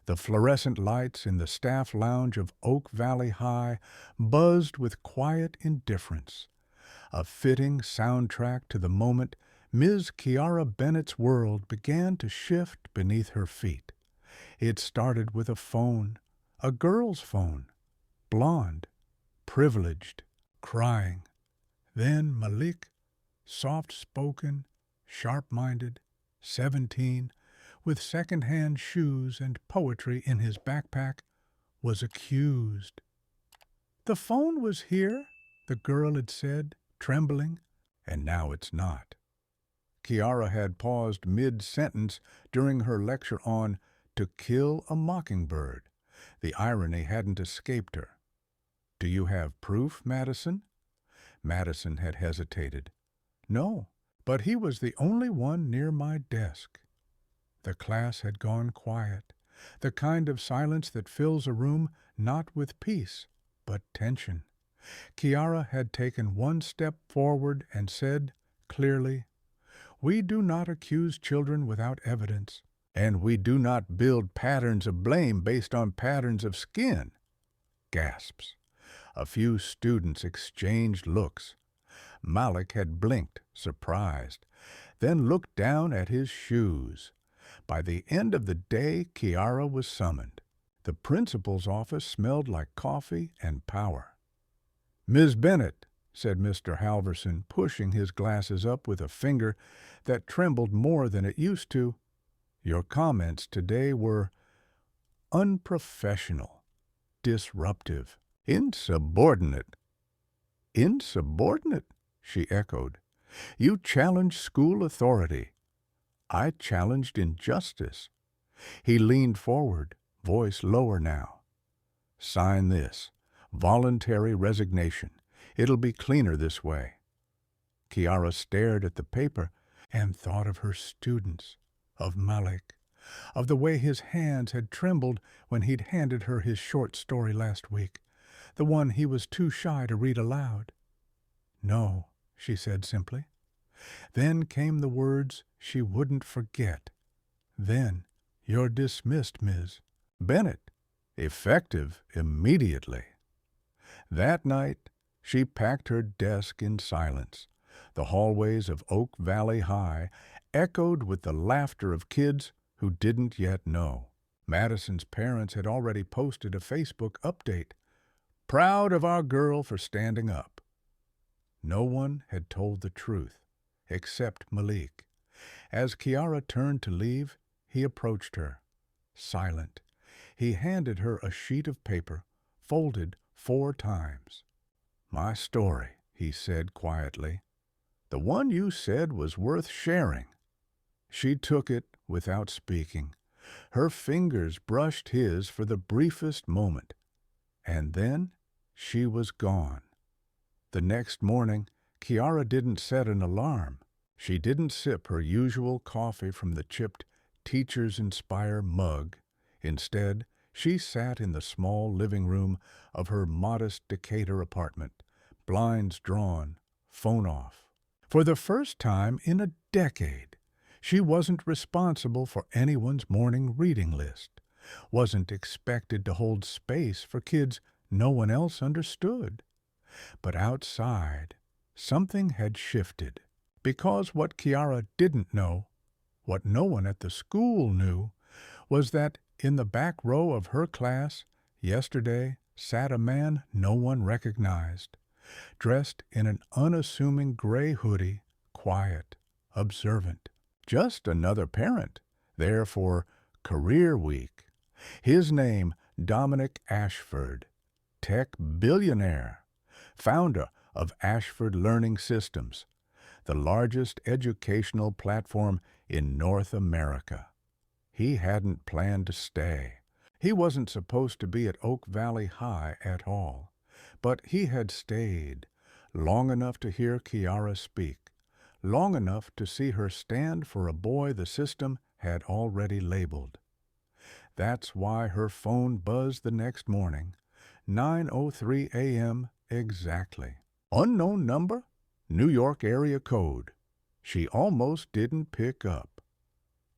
The fluorescent lights in the staff lounge of Oak Valley High buzzed with quiet indifference, a fitting soundtrack to the moment Ms. Kiara Bennett's world began to shift beneath her feet. It started with a phone, a girl's phone, blonde, privileged, crying. Then Malik, soft-spoken, sharp-minded, 17, with second-hand shoes and poetry in his backpack, was accused. "The phone was here," the girl had said, trembling, "and now it's not." Kiara had paused mid-sentence during her lecture on To Kill a Mockingbird. The irony hadn't escaped her. "Do you have proof, Madison?" Madison had hesitated. "No, but he was the only one near my desk." The class had gone quiet, the kind of silence that fills a room not with peace, but tension. Kiara had taken one step forward and said, clearly, "We do not accuse children without evidence, and we do not build patterns of blame based on patterns of skin." Gasps. A few students exchanged looks. Malik had blinked, surprised, then looked down at his shoes. By the end of the day, Kiara was summoned. The principal's office smelled like coffee and power. "Ms. Bennett," said Mr. Halverson, pushing his glasses up with a finger that trembled more than it used to, "your comments today were unprofessional, disruptive, insubordinate." "Insubordinate?" she echoed. "You challenged school authority. I challenged injustice." He leaned forward, voice lower now. "Sign this. Voluntary resignation. It'll be cleaner this way." Kiara stared at the paper and thought of her students, of Malik, of the way his hands had trembled when he'd handed her his short story last week, the one he was too shy to read aloud. "No," she said simply. Then came the words she wouldn't forget. "Then you're dismissed, Ms. Bennett, effective immediately." That night, she packed her desk in silence. The hallways of Oak Valley High echoed with the laughter of kids who didn't yet know. Madison's parents had already posted a Facebook update. "Proud of our girl for standing up." No one had told the truth, except Malik. As Kiara turned to leave, he approached her, silent. He handed her a sheet of paper, folded 4 times. "My story," he said quietly. "The one you said was worth sharing." She took it without speaking. Her fingers brushed his for the briefest moment. And then she was gone. The next morning, Kiara didn't set an alarm. She didn't sip her usual coffee from the chipped Teachers Inspire mug. Instead, she sat in the small living room of her modest Decatur apartment, blinds drawn, phone off. For the first time in a decade, she wasn't responsible for anyone's morning reading list, wasn't expected to hold space for kids no one else understood. But outside, something had shifted, because what Kiara didn't know, what no one at the school knew, was that in the back row of her class, yesterday sat a man no one recognized, dressed in an unassuming gray hoodie, quiet, observant. Just another parent, there for Career Week. His name, Dominic Ashford, tech billionaire, founder of Ashford Learning Systems, the largest educational platform in North America. He hadn't planned to stay. He wasn't supposed to be at Oak Valley High at all. But he had stayed, long enough to hear Kiara speak, long enough to see her stand for a boy the system had already labeled. That's why her phone buzzed the next morning, 9:03 a.m. exactly. Unknown number, New York area code. She almost didn't pick up.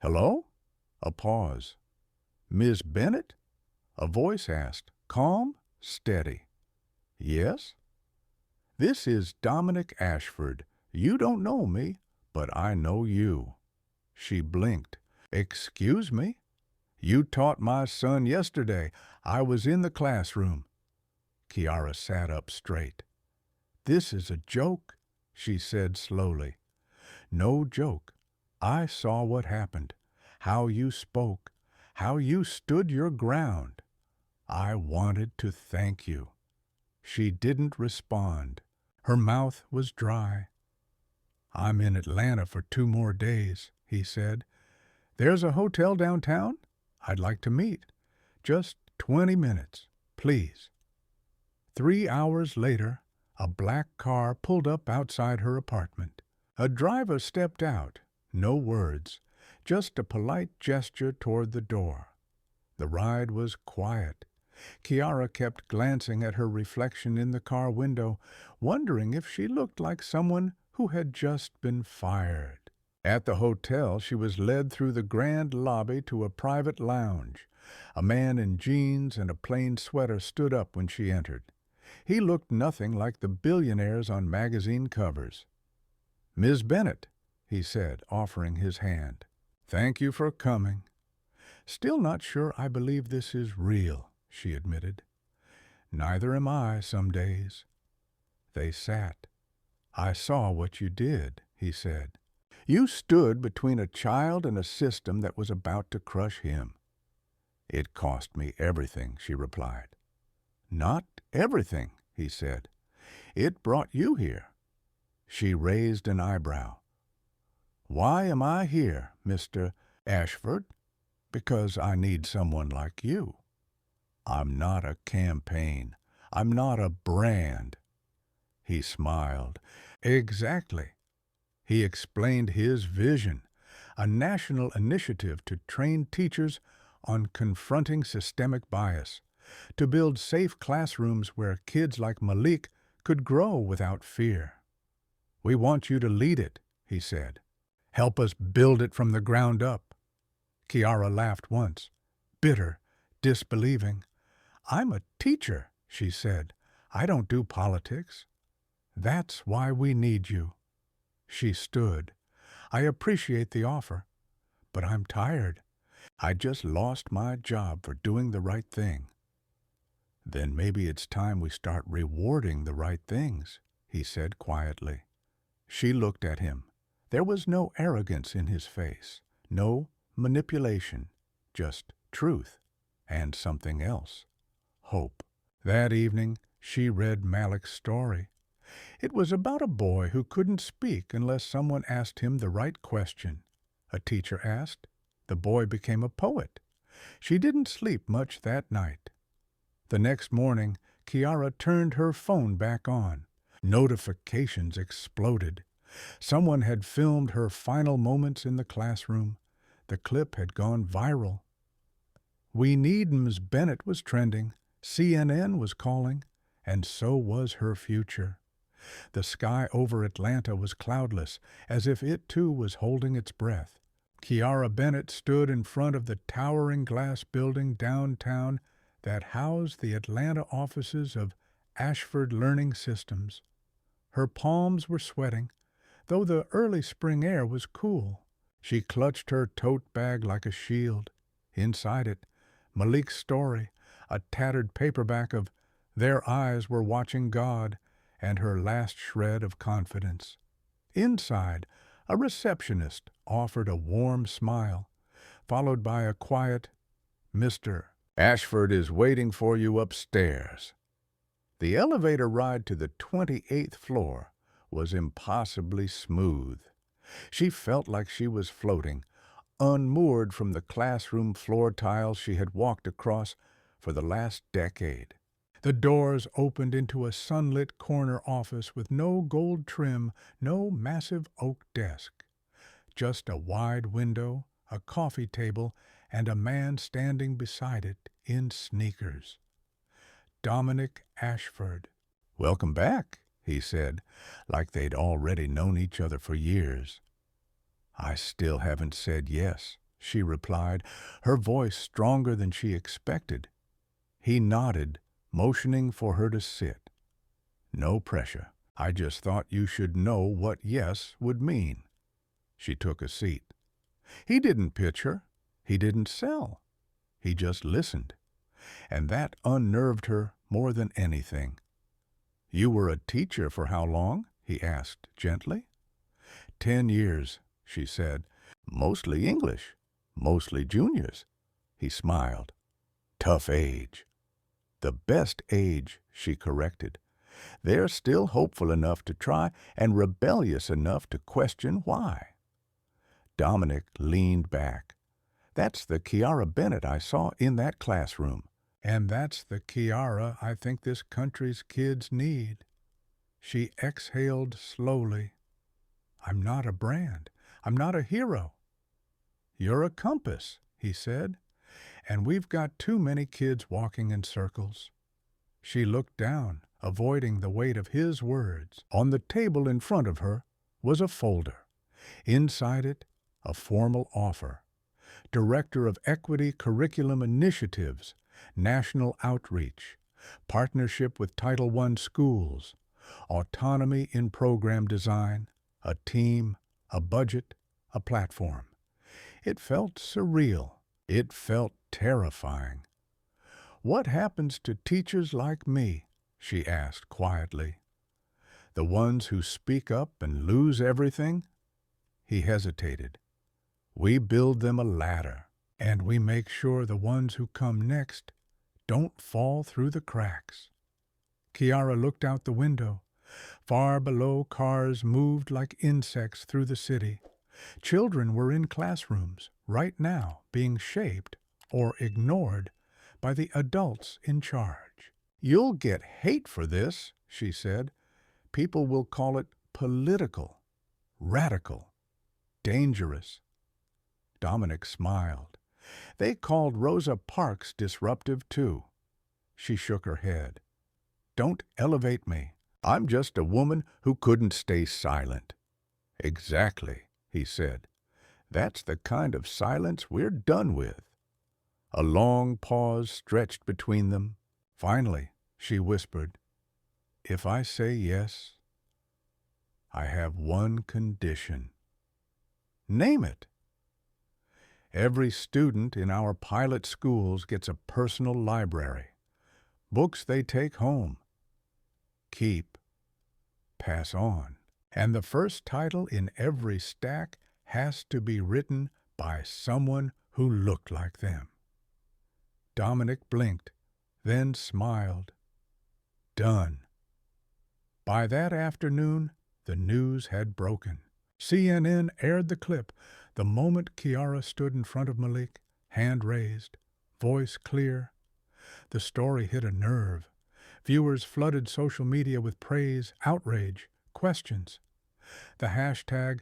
"Hello?" A pause. "Miss Bennett?" A voice asked, calm, steady. "Yes?" "This is Dominic Ashford. You don't know me, but I know you." She blinked. "Excuse me? You taught my son yesterday. I was in the classroom." Kiara sat up straight. "This is a joke," she said slowly. "No joke. I saw what happened, how you spoke, how you stood your ground. I wanted to thank you." She didn't respond. Her mouth was dry. "I'm in Atlanta for 2 more days," he said. "There's a hotel downtown I'd like to meet. Just 20 minutes, please." 3 hours later, a black car pulled up outside her apartment. A driver stepped out, no words, just a polite gesture toward the door. The ride was quiet. Kiara kept glancing at her reflection in the car window, wondering if she looked like someone who had just been fired. At the hotel, she was led through the grand lobby to a private lounge. A man in jeans and a plain sweater stood up when she entered. He looked nothing like the billionaires on magazine covers. "Miss Bennett," he said, offering his hand. "Thank you for coming." "Still not sure I believe this is real," she admitted. "Neither am I some days." They sat. "I saw what you did," he said. "You stood between a child and a system that was about to crush him." "It cost me everything," she replied. "Not everything," he said. "It brought you here." She raised an eyebrow. "Why am I here, Mr. Ashford?" "Because I need someone like you." "I'm not a campaign. I'm not a brand." He smiled. "Exactly." He explained his vision, a national initiative to train teachers on confronting systemic bias, to build safe classrooms where kids like Malik could grow without fear. "We want you to lead it," he said. "Help us build it from the ground up." Kiara laughed once, bitter, disbelieving. "I'm a teacher," she said. "I don't do politics." "That's why we need you." She stood. "I appreciate the offer, but I'm tired. I just lost my job for doing the right thing." "Then maybe it's time we start rewarding the right things," he said quietly. She looked at him. There was no arrogance in his face, no manipulation, just truth and something else, hope. That evening, she read Malik's story. It was about a boy who couldn't speak unless someone asked him the right question. A teacher asked. The boy became a poet. She didn't sleep much that night. The next morning, Kiara turned her phone back on. Notifications exploded. Someone had filmed her final moments in the classroom. The clip had gone viral. "We Need Ms. Bennett" was trending. CNN was calling, and so was her future. The sky over Atlanta was cloudless, as if it too was holding its breath. Kiara Bennett stood in front of the towering glass building downtown that housed the Atlanta offices of Ashford Learning Systems. Her palms were sweating, though the early spring air was cool. She clutched her tote bag like a shield. Inside it, Malik's story, a tattered paperback of "Their Eyes Were Watching God," and her last shred of confidence. Inside, a receptionist offered a warm smile, followed by a quiet, "Mr. Ashford is waiting for you upstairs." The elevator ride to the 28th floor was impossibly smooth. She felt like she was floating, unmoored from the classroom floor tiles she had walked across for the last decade. The doors opened into a sunlit corner office with no gold trim, no massive oak desk. Just a wide window, a coffee table, and a man standing beside it in sneakers. Dominic Ashford. "Welcome back," he said, like they'd already known each other for years. "I still haven't said yes." she replied, her voice stronger than she expected. He nodded, motioning for her to sit. No pressure. I just thought you should know what yes would mean. She took a seat. He didn't pitch her. He didn't sell. He just listened. And that unnerved her more than anything. You were a teacher for how long? He asked gently. 10 years, she said. Mostly English. Mostly juniors. He smiled. Tough age. The best age, she corrected. They're still hopeful enough to try and rebellious enough to question why. Dominic leaned back. That's the Kiara Bennett I saw in that classroom. And that's the Kiara I think this country's kids need. She exhaled slowly. I'm not a brand. I'm not a hero. You're a compass, he said, and we've got too many kids walking in circles. She looked down, avoiding the weight of his words. On the table in front of her was a folder. Inside it, a formal offer. Director of Equity Curriculum Initiatives, National Outreach, Partnership with Title I Schools, Autonomy in Program Design, a team, a budget, a platform. It felt surreal. It felt terrifying. What happens to teachers like me? She asked quietly. The ones who speak up and lose everything? He hesitated. We build them a ladder, and we make sure the ones who come next don't fall through the cracks. Kiara looked out the window. Far below, cars moved like insects through the city. Children were in classrooms, right now, being shaped or ignored by the adults in charge. You'll get hate for this, she said. People will call it political, radical, dangerous. Dominic smiled. They called Rosa Parks disruptive, too. She shook her head. Don't elevate me. I'm just a woman who couldn't stay silent. Exactly, he said. That's the kind of silence we're done with. A long pause stretched between them. Finally, she whispered, If I say yes, I have one condition. Name it. Every student in our pilot schools gets a personal library. Books they take home. Keep. Pass on. And the first title in every stack has to be written by someone who looked like them. Dominic blinked, then smiled. Done. By that afternoon, the news had broken. CNN aired the clip the moment Kiara stood in front of Malik, hand raised, voice clear. The story hit a nerve. Viewers flooded social media with praise, outrage, questions. The hashtag,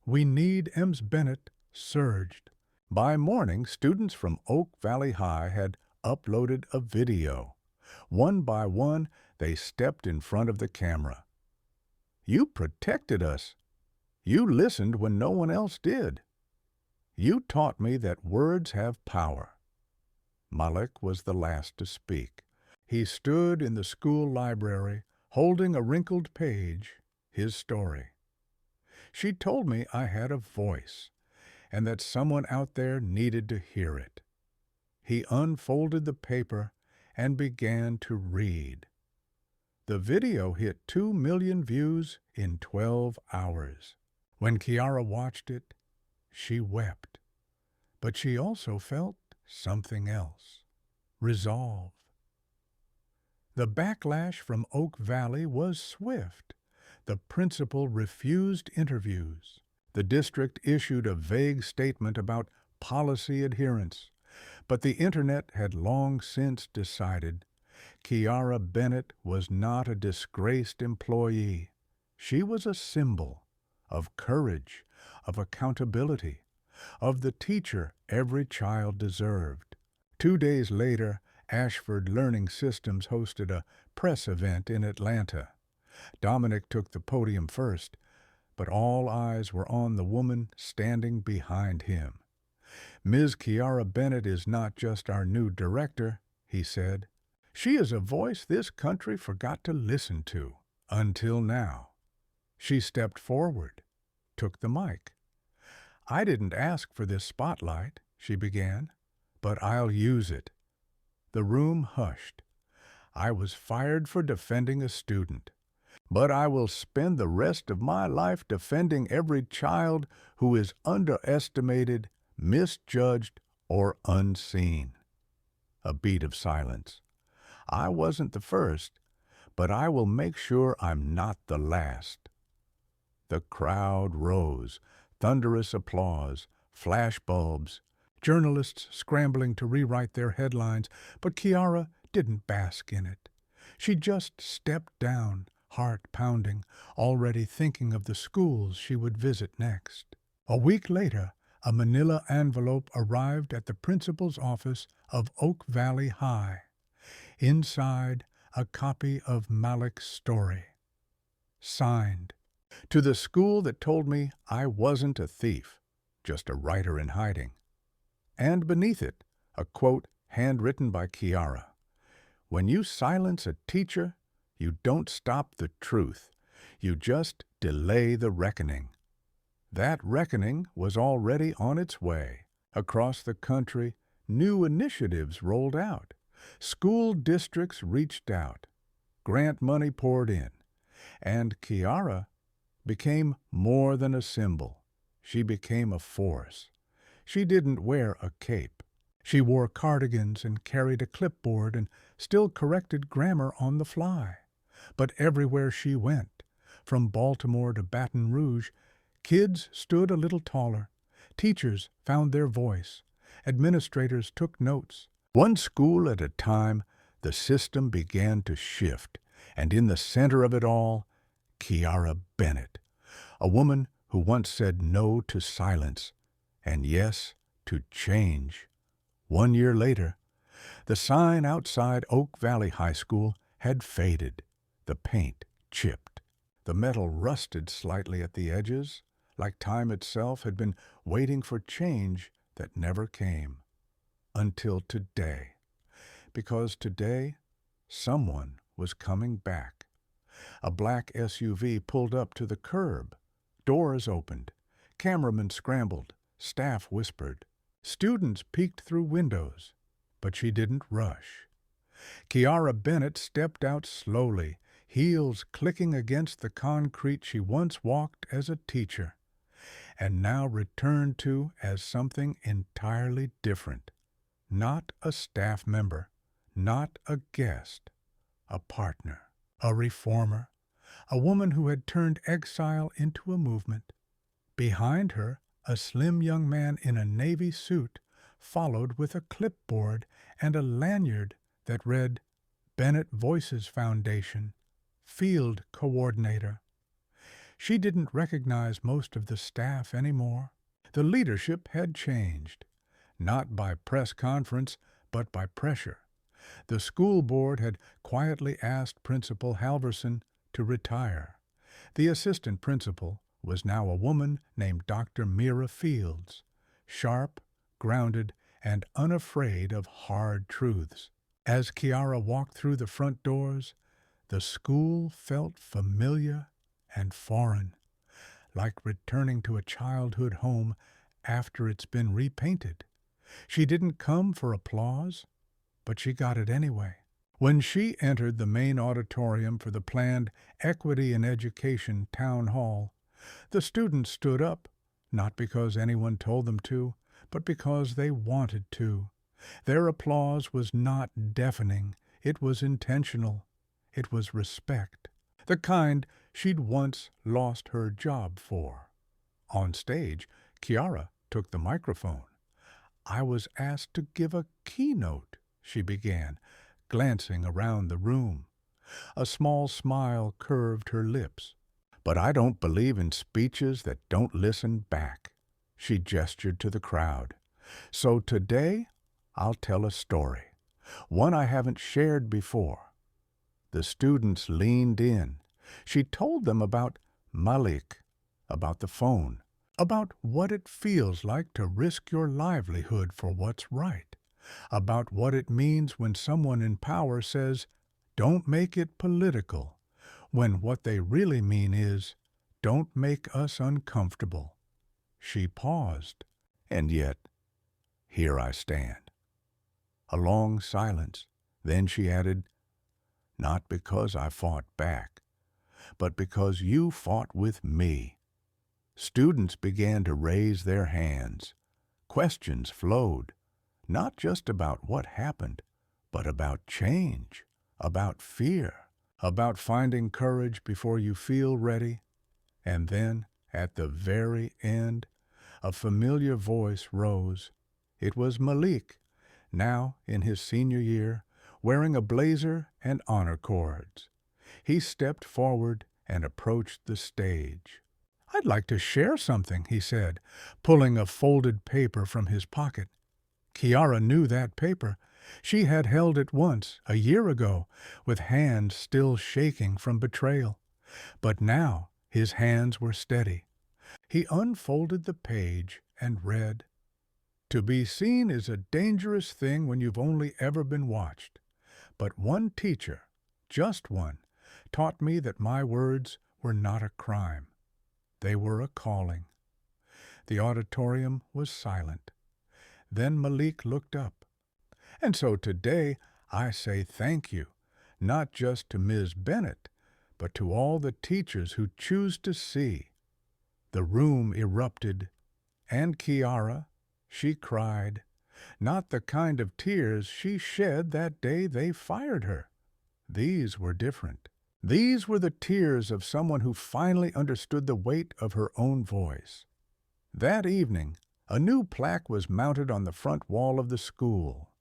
We Need Ems Bennett, surged. By morning, students from Oak Valley High had uploaded a video. One by one, they stepped in front of the camera. You protected us. You listened when no one else did. You taught me that words have power. Malik was the last to speak. He stood in the school library, holding a wrinkled page, his story. She told me I had a voice, and that someone out there needed to hear it. He unfolded the paper and began to read. The video hit 2 million views in 12 hours. When Kiara watched it, she wept. But she also felt something else. Resolve. The backlash from Oak Valley was swift. The principal refused interviews. The district issued a vague statement about policy adherence. But the internet had long since decided Kiara Bennett was not a disgraced employee. She was a symbol of courage, of accountability, of the teacher every child deserved. 2 days later, Ashford Learning Systems hosted a press event in Atlanta. Dominic took the podium first, but all eyes were on the woman standing behind him. Ms. Kiara Bennett is not just our new director, he said. She is a voice this country forgot to listen to, until now. She stepped forward, took the mic. I didn't ask for this spotlight, she began, but I'll use it. The room hushed. I was fired for defending a student, but I will spend the rest of my life defending every child who is underestimated, misjudged, or unseen. A beat of silence. I wasn't the first, but I will make sure I'm not the last. The crowd rose, thunderous applause, flashbulbs, journalists scrambling to rewrite their headlines, but Kiara didn't bask in it. She just stepped down, heart pounding, already thinking of the schools she would visit next. A week later, a manila envelope arrived at the principal's office of Oak Valley High. Inside, a copy of Malik's story. Signed, to the school that told me I wasn't a thief, just a writer in hiding. And beneath it, a quote handwritten by Kiara. When you silence a teacher, you don't stop the truth. You just delay the reckoning. That reckoning was already on its way. Across the country, new initiatives rolled out. School districts reached out. Grant money poured in. And Kiara became more than a symbol. She became a force. She didn't wear a cape. She wore cardigans and carried a clipboard and still corrected grammar on the fly. But everywhere she went, from Baltimore to Baton Rouge, kids stood a little taller. Teachers found their voice. Administrators took notes. One school at a time, the system began to shift. And in the center of it all, Kiara Bennett, a woman who once said no to silence and yes to change. 1 year later, the sign outside Oak Valley High School had faded, the paint chipped. The metal rusted slightly at the edges, like time itself had been waiting for change that never came. Until today. Because today, someone was coming back. A black SUV pulled up to the curb. Doors opened. Cameramen scrambled. Staff whispered. Students peeked through windows. But she didn't rush. Kiara Bennett stepped out slowly, heels clicking against the concrete she once walked as a teacher, and now returned to as something entirely different. Not a staff member, not a guest, a partner, a reformer, a woman who had turned exile into a movement. Behind her, a slim young man in a navy suit followed with a clipboard and a lanyard that read, Bennett Voices Foundation, Field Coordinator. She didn't recognize most of the staff anymore. The leadership had changed, not by press conference, but by pressure. The school board had quietly asked Principal Halverson to retire. The assistant principal was now a woman named Dr. Mira Fields, sharp, grounded, and unafraid of hard truths. As Kiara walked through the front doors, the school felt familiar and foreign, like returning to a childhood home after it's been repainted. She didn't come for applause, but she got it anyway. When she entered the main auditorium for the planned Equity in Education Town Hall, the students stood up, not because anyone told them to, but because they wanted to. Their applause was not deafening. It was intentional. It was respect, the kind she'd once lost her job for. On stage, Kiara took the microphone. I was asked to give a keynote, she began, glancing around the room. A small smile curved her lips. But I don't believe in speeches that don't listen back. She gestured to the crowd. So today, I'll tell a story, one I haven't shared before. The students leaned in. She told them about Malik, about the phone, about what it feels like to risk your livelihood for what's right, about what it means when someone in power says, "Don't make it political," when what they really mean is, "Don't make us uncomfortable." She paused, and yet here I stand. A long silence. Then she added, "Not because I fought back, but because you fought with me." Students began to raise their hands. Questions flowed, not just about what happened, but about change, about fear, about finding courage before you feel ready. And then, at the very end, a familiar voice rose. It was Malik, now in his senior year, wearing a blazer and honor cords. He stepped forward and approached the stage. "I'd like to share something," he said, pulling a folded paper from his pocket. Kiara knew that paper. She had held it once, a year ago, with hands still shaking from betrayal. But now his hands were steady. He unfolded the page and read, "To be seen is a dangerous thing when you've only ever been watched. But one teacher, just one, taught me that my words were not a crime. They were a calling." The auditorium was silent. Then Malik looked up. "And so today I say thank you, not just to Ms. Bennett, but to all the teachers who choose to see." The room erupted, and Kiara, she cried, not the kind of tears she shed that day they fired her. These were different. These were the tears of someone who finally understood the weight of her own voice. That evening, a new plaque was mounted on the front wall of the school.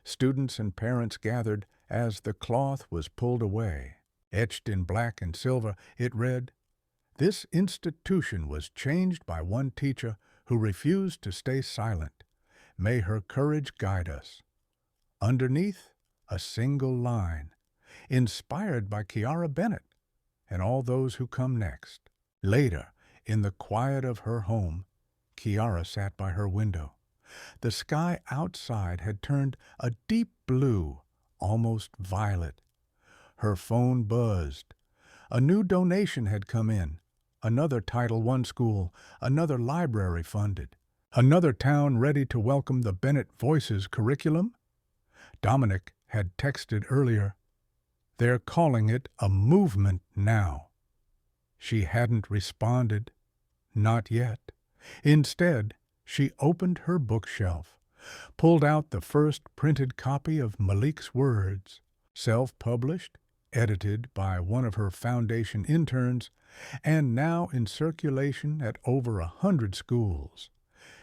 Students and parents gathered as the cloth was pulled away. Etched in black and silver, it read, "This institution was changed by one teacher who refused to stay silent. May her courage guide us." Underneath, a single line, "Inspired by Kiara Bennett and all those who come next." Later, in the quiet of her home, Kiara sat by her window. The sky outside had turned a deep blue, almost violet. Her phone buzzed. A new donation had come in. Another Title I school, another library funded, another town ready to welcome the Bennett Voices curriculum. Dominic had texted earlier, "They're calling it a movement now." She hadn't responded. Not yet. Instead, she opened her bookshelf, pulled out the first printed copy of Malik's words, self-published, edited by one of her foundation interns, and now in circulation at over 100 schools.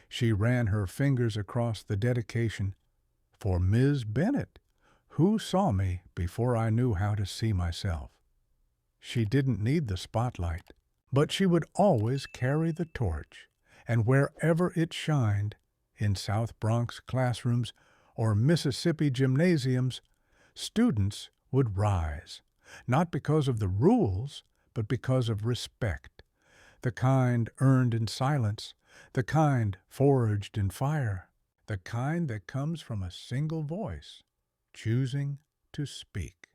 She ran her fingers across the dedication, "For Ms. Bennett, who saw me before I knew how to see myself." She didn't need the spotlight, but she would always carry the torch, and wherever it shined, in South Bronx classrooms or Mississippi gymnasiums, students would rise, not because of the rules, but because of respect, the kind earned in silence, the kind forged in fire, the kind that comes from a single voice, choosing to speak.